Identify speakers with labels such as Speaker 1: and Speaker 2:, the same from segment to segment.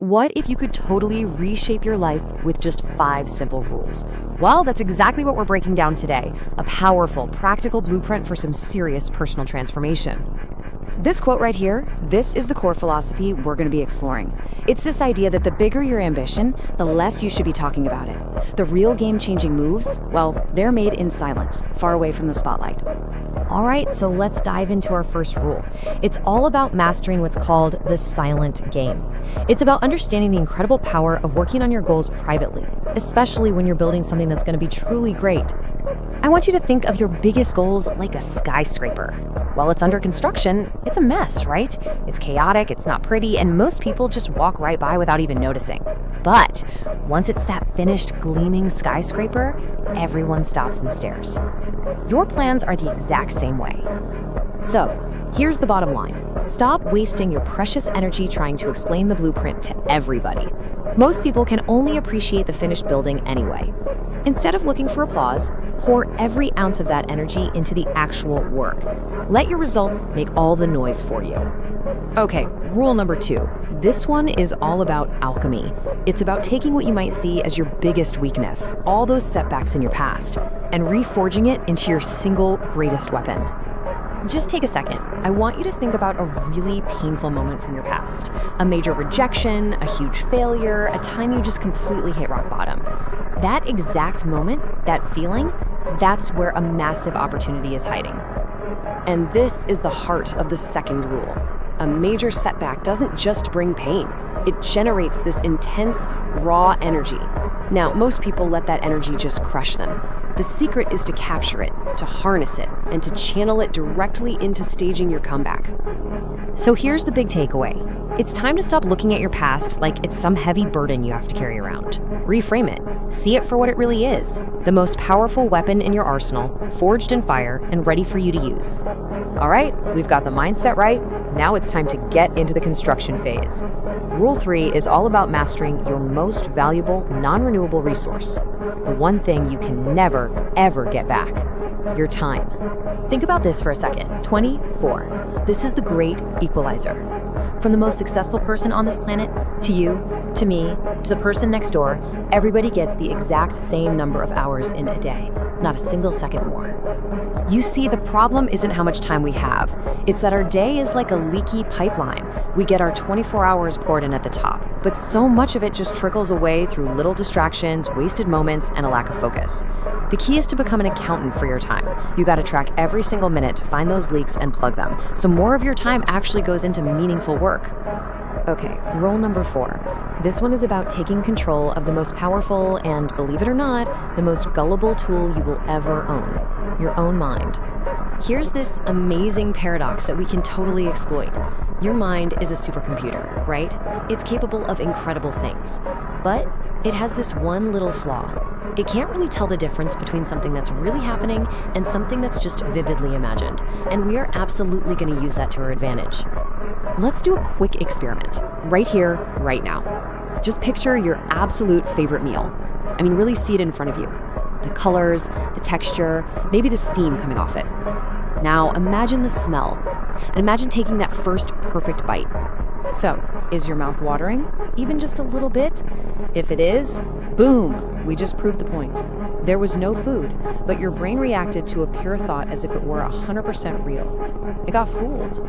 Speaker 1: What if you could totally reshape your life with just 5 simple rules? Well, that's exactly what we're breaking down today, a powerful, practical blueprint for some serious personal transformation. This quote right here, this is the core philosophy we're going to be exploring. It's this idea that the bigger your ambition, the less you should be talking about it. The real game-changing moves, well, they're made in silence, far away from the spotlight. All right, so let's dive into our first rule. It's all about mastering what's called the silent game. It's about understanding the incredible power of working on your goals privately, especially when you're building something that's going to be truly great. I want you to think of your biggest goals like a skyscraper. While it's under construction, it's a mess, right? It's chaotic, it's not pretty, and most people just walk right by without even noticing. But once it's that finished, gleaming skyscraper, everyone stops and stares. Your plans are the exact same way. So, here's the bottom line. Stop wasting your precious energy trying to explain the blueprint to everybody. Most people can only appreciate the finished building anyway. Instead of looking for applause, pour every ounce of that energy into the actual work. Let your results make all the noise for you. Okay, rule number 2. This one is all about alchemy. It's about taking what you might see as your biggest weakness, all those setbacks in your past, and reforging it into your single greatest weapon. Just take a second. I want you to think about a really painful moment from your past. A major rejection, a huge failure, a time you just completely hit rock bottom. That exact moment, that feeling, that's where a massive opportunity is hiding. And this is the heart of the second rule. A major setback doesn't just bring pain. It generates this intense, raw energy. Now, most people let that energy just crush them. The secret is to capture it, to harness it, and to channel it directly into staging your comeback. So here's the big takeaway. It's time to stop looking at your past like it's some heavy burden you have to carry around. Reframe it. See it for what it really is. The most powerful weapon in your arsenal, forged in fire and ready for you to use. All right, we've got the mindset right. Now it's time to get into the construction phase. Rule 3 is all about mastering your most valuable, non-renewable resource. The one thing you can never, ever get back. Your time. Think about this for a second. 24. This is the great equalizer. From the most successful person on this planet, to you, to me, to the person next door, everybody gets the exact same number of hours in a day, not a single second more. You see, the problem isn't how much time we have. It's that our day is like a leaky pipeline. We get our 24 hours poured in at the top, but so much of it just trickles away through little distractions, wasted moments, and a lack of focus. The key is to become an accountant for your time. You gotta track every single minute to find those leaks and plug them, so more of your time actually goes into meaningful work. Okay, rule number 4. This one is about taking control of the most powerful and, believe it or not, the most gullible tool you will ever own, your own mind. Here's this amazing paradox that we can totally exploit. Your mind is a supercomputer, right? It's capable of incredible things, but it has this one little flaw. It can't really tell the difference between something that's really happening and something that's just vividly imagined, and we are absolutely going to use that to our advantage. Let's do a quick experiment, right here, right now. Just picture your absolute favorite meal. I mean, really see it in front of you. The colors, the texture, maybe the steam coming off it. Now imagine the smell, and imagine taking that first perfect bite. So, is your mouth watering? Even just a little bit? If it is, boom, we just proved the point. There was no food, but your brain reacted to a pure thought as if it were 100% real. It got fooled.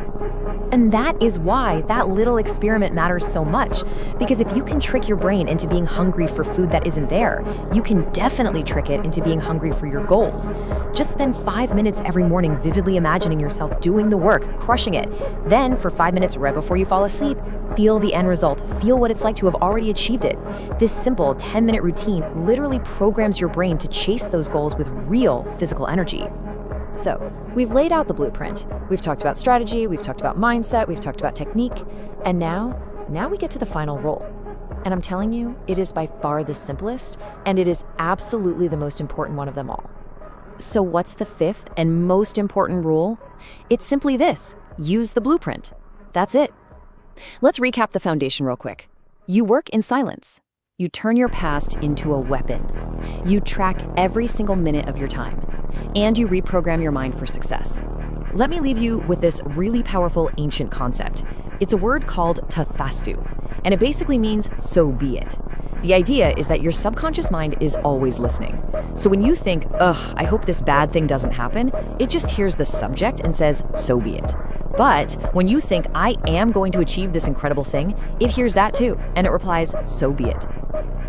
Speaker 1: And that is why that little experiment matters so much. Because if you can trick your brain into being hungry for food that isn't there, you can definitely trick it into being hungry for your goals. Just spend 5 minutes every morning vividly imagining yourself doing the work, crushing it. Then, for 5 minutes right before you fall asleep, feel the end result. Feel what it's like to have already achieved it. This simple 10-minute routine literally programs your brain to chase those goals with real physical energy. So, we've laid out the blueprint. We've talked about strategy, we've talked about mindset, we've talked about technique, and now we get to the final role. And I'm telling you, it is by far the simplest, and it is absolutely the most important one of them all. So what's the 5th and most important rule? It's simply this: use the blueprint. That's it. Let's recap the foundation real quick. You work in silence. You turn your past into a weapon. You track every single minute of your time. And you reprogram your mind for success. Let me leave you with this really powerful ancient concept. It's a word called tathastu. and it basically means so be it. The idea is that your subconscious mind is always listening. So when you think, ugh, I hope this bad thing doesn't happen, it just hears the subject and says, so be it. But when you think, I am going to achieve this incredible thing, it hears that too, and it replies, so be it.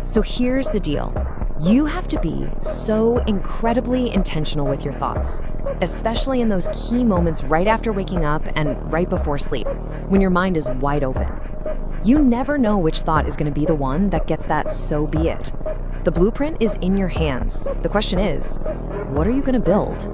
Speaker 1: So here's the deal. You have to be so incredibly intentional with your thoughts, especially in those key moments right after waking up and right before sleep, when your mind is wide open. You never know which thought is going to be the one that gets that so be it. The blueprint is in your hands. The question is, what are you going to build?